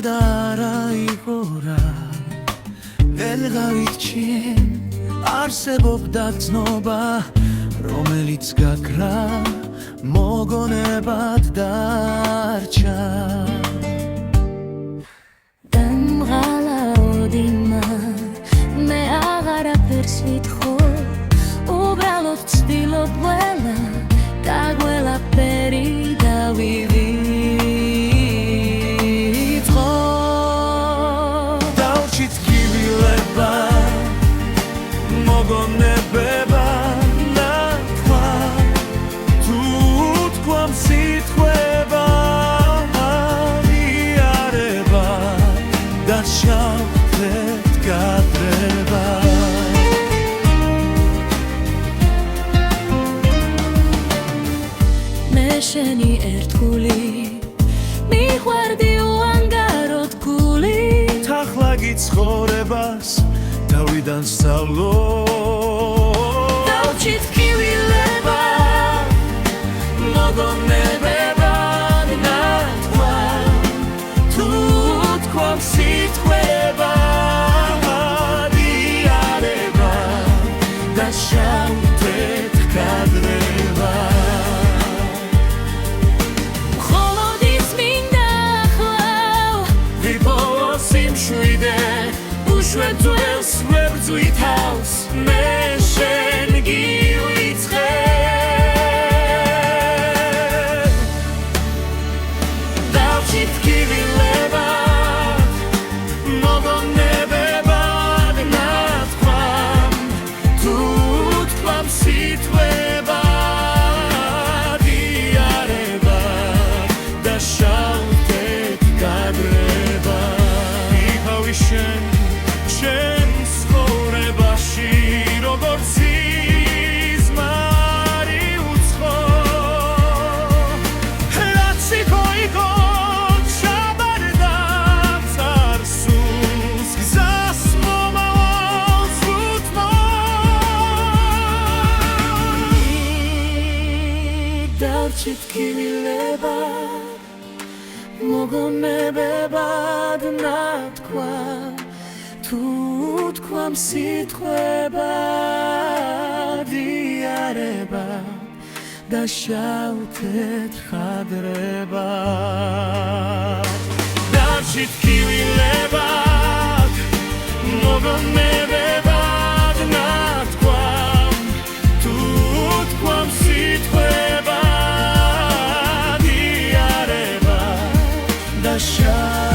და არა იყო რა ვერ გავიჩინ არსებობდა ცნობა რომელიც გაქრა მოგონებად დარჩა დამღალაოდი მე აღარაფერს ვითხოვ უბრალოდ ვცდილობ ყველა და ყველაფერი დავივიწყო დავჭით კივილება მოგონებება ნათქვა თუ თქვამ სიტყვება აღიარება და შავთეთ გადრება მე შენი ერთგული მიყვარდი უანგაროდ გულით ახლა გიცხოვრებას თავიდან სწავლო დავჭით კივილება მოგონებება ნათქვა თუ თქვამ სიტყვება აღიარება და შავთეთ გადრება მხოლოდ ის მინდა ახლა ვიპოვო სიმშვიდე უშვებ ძველს ვებრძვი თავს მე შენ გივიწყე დავჭით კივილება მოგონებებად ნათქვა თუ თქვამ სიტყვება აღიარება და შავთეთ გადრება იფავი შენ შენ ცხოვრებაში როგორც სიზმარი უცხო რაც იყო იყო ჩაბარდა წარსულს გზას მომავალს უთმო დავჭით კივილება მოგონებებად ნათქვა თუ თქვამ სიტყვება აღიარება და შავთეთ ხადრება დავჭით კივილებად მოგონებებად ნათქვა თუ თქვამ სიტყვება აღიარება და შავ